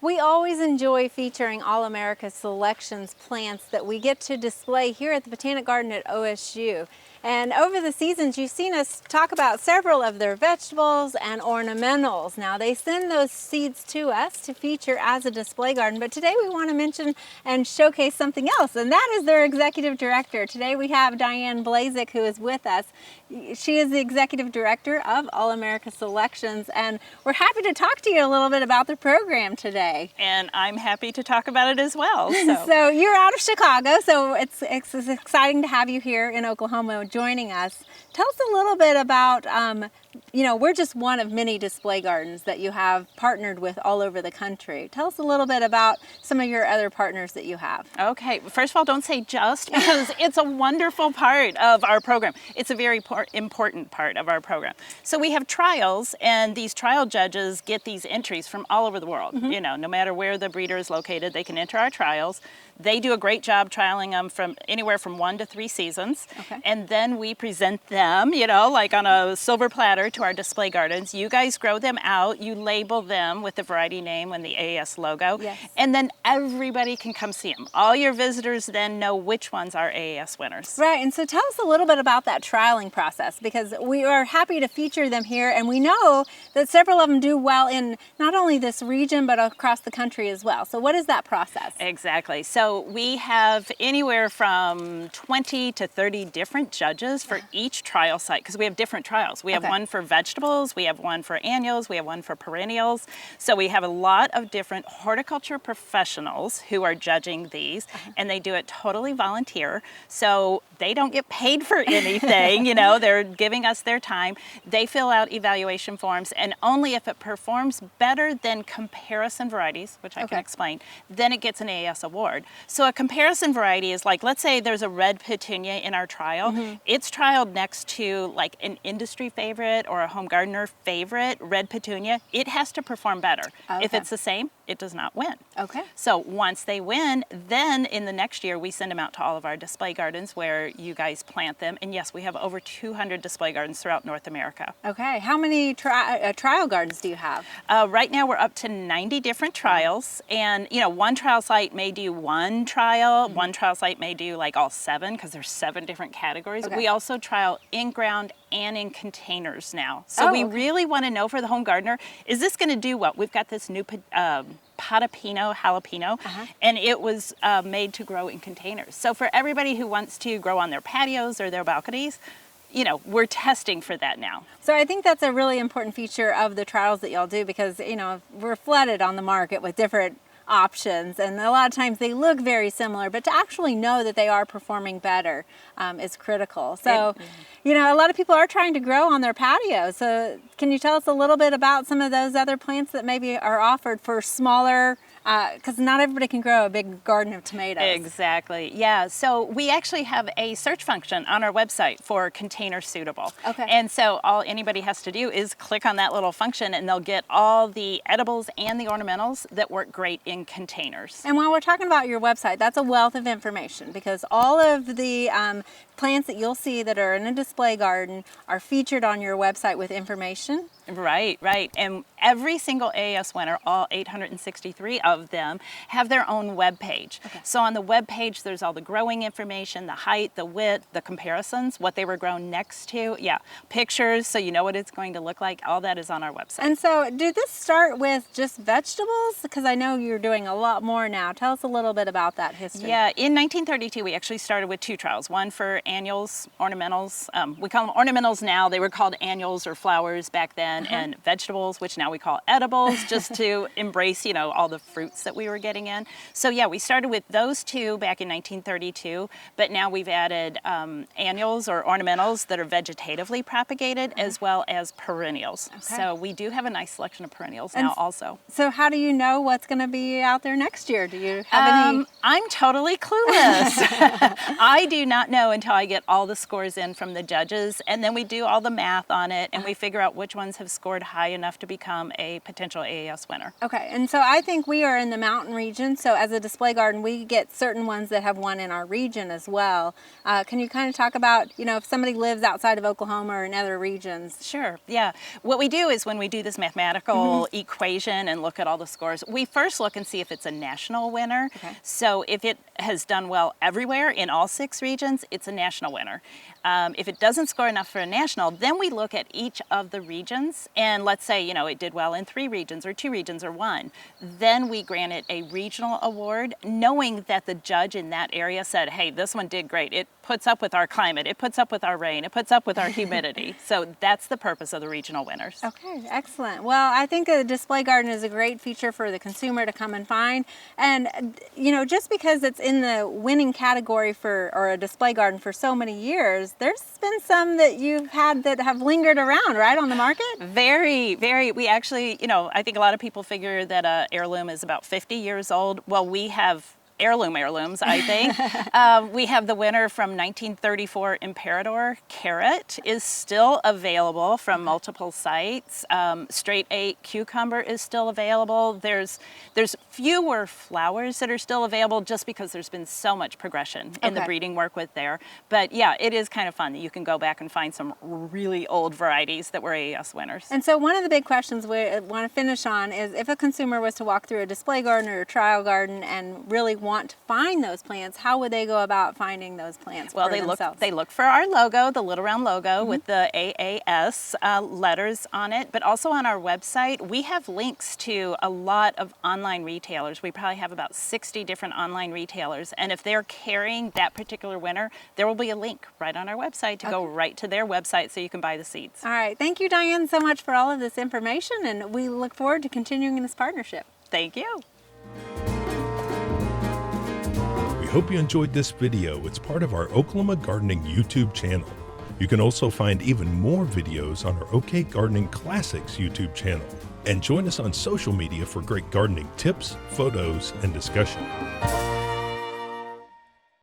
We always enjoy featuring All America Selections plants that we get to display here at the Botanic Garden at OSU. And over the seasons, you've seen us talk about several of their vegetables and ornamentals. Now, they send those seeds to us to feature as a display garden, but today we want to mention and showcase something else, and that is their executive director. Today we have Diane Blazek, who is with us. She is the executive director of All America Selections, and we're happy to talk to you a little bit about the program today. And I'm happy to talk about it as well. So you're out of Chicago, so it's exciting to have you here in Oklahoma joining us. Tell us a little bit about, we're just one of many display gardens that you have partnered with all over the country. Tell us a little bit about some of your other partners that you have. Okay, first of all, don't say just, because it's a wonderful part of our program. It's a very important part of our program. So we have trials, and these trial judges get these entries from all over the world. Mm-hmm. No matter where the breeder is located, they can enter our trials. They do a great job trialing them from anywhere from 1 to 3 seasons. Okay. And then we present them, like on a silver platter to our display gardens. You guys grow them out, you label them with the variety name and the AAS logo. Yes. And then everybody can come see them. All your visitors then know which ones are AAS winners. Right, and so tell us a little bit about that trialing process, because we are happy to feature them here, and we know that several of them do well in not only this region, but across the country as well. So what is that process? Exactly. So we have anywhere from 20 to 30 different judges for each trial site, because we have different trials. We have one for vegetables, we have one for annuals, we have one for perennials. So we have a lot of different horticulture professionals who are judging these, and they do it totally volunteer. So they don't get paid for anything, they're giving us their time. They fill out evaluation forms, and only if it performs better than comparison varieties, which I can explain, then it gets an AAS award. So a comparison variety is like, let's say there's a red petunia in our trial. Mm-hmm. It's trialed next to like an industry favorite or a home gardener favorite red petunia. It has to perform better. Okay. If it's the same, it does not win. Okay. So once they win, then in the next year we send them out to all of our display gardens where you guys plant them. And yes, we have over 200 display gardens throughout North America. Okay. How many trial gardens do you have? Right now we're up to 90 different trials. And one trial site may do one trial. Mm-hmm. One trial site may do like all 7, because there's 7 different categories. Okay. We also trial in ground and in containers now. So we really want to know for the home gardener, is this going to do what? We've got this new Potapino jalapeno, and it was made to grow in containers. So for everybody who wants to grow on their patios or their balconies, we're testing for that now. So I think that's a really important feature of the trials that y'all do, because, we're flooded on the market with different options, and a lot of times they look very similar, but to actually know that they are performing better is critical. So, a lot of people are trying to grow on their patio. So can you tell us a little bit about some of those other plants that maybe are offered for smaller, because not everybody can grow a big garden of tomatoes. Exactly, yeah. So we actually have a search function on our website for container suitable. Okay. And so all anybody has to do is click on that little function, and they'll get all the edibles and the ornamentals that work great in containers. And while we're talking about your website, that's a wealth of information, because all of the plants that you'll see that are in a display garden are featured on your website with information. Right. And every single AAS winner, all 863 of them, have their own web page. Okay. So on the web page, there's all the growing information, the height, the width, the comparisons, what they were grown next to. Yeah, pictures, so you know what it's going to look like. All that is on our website. And so did this start with just vegetables? Because I know you're doing a lot more now. Tell us a little bit about that history. Yeah, in 1932, we actually started with 2 trials. One for annuals, ornamentals. We call them ornamentals now. They were called annuals or flowers back then. And vegetables, which now we call edibles, just to embrace, all the fruits that we were getting in. So yeah, we started with those 2 back in 1932, but now we've added annuals or ornamentals that are vegetatively propagated, as well as perennials. Okay. So we do have a nice selection of perennials now also. So how do you know what's going to be out there next year? Do you have any? I'm totally clueless. I do not know until I get all the scores in from the judges, and then we do all the math on it, and we figure out which ones have scored high enough to become a potential AAS winner. Okay, and so I think we are are in the mountain region, so as a display garden, we get certain ones that have one in our region as well. Can you kind of talk about, if somebody lives outside of Oklahoma or in other regions? Sure, yeah. What we do is when we do this mathematical equation and look at all the scores, we first look and see if it's a national winner. Okay. So if it has done well everywhere in all 6 regions, it's a national winner. If it doesn't score enough for a national, then we look at each of the regions, and let's say, it did well in 3 regions or 2 regions or 1. Then we grant it a regional award, knowing that the judge in that area said, hey, this one did great. It puts up with our climate, it puts up with our rain, it puts up with our humidity. So that's the purpose of the regional winners. Okay, excellent. Well, I think a display garden is a great feature for the consumer to come and find. And, just because it's in the winning category or a display garden for so many years, there's been some that you've had that have lingered around, right, on the market? Very, very. We actually, I think a lot of people figure that an heirloom is about 50 years old. Well, we have heirlooms, I think. We have the winner from 1934 Imperador Carrot is still available from multiple sites. Straight 8 Cucumber is still available. There's fewer flowers that are still available just because there's been so much progression in the breeding work with there. But yeah, it is kind of fun that you can go back and find some really old varieties that were AAS winners. And so one of the big questions we want to finish on is if a consumer was to walk through a display garden or a trial garden and really want to find those plants, how would they go about finding those plants for themselves? They look for our logo, the little round logo with the AAS letters on it, but also on our website we have links to a lot of online retailers. We probably have about 60 different online retailers, and if they're carrying that particular winner, there will be a link right on our website to go right to their website so you can buy the seeds. All right, thank you, Diane, so much for all of this information, and we look forward to continuing this partnership. Thank you. We hope you enjoyed this video. It's part of our Oklahoma Gardening YouTube channel. You can also find even more videos on our OK Gardening Classics YouTube channel. And join us on social media for great gardening tips, photos, and discussion.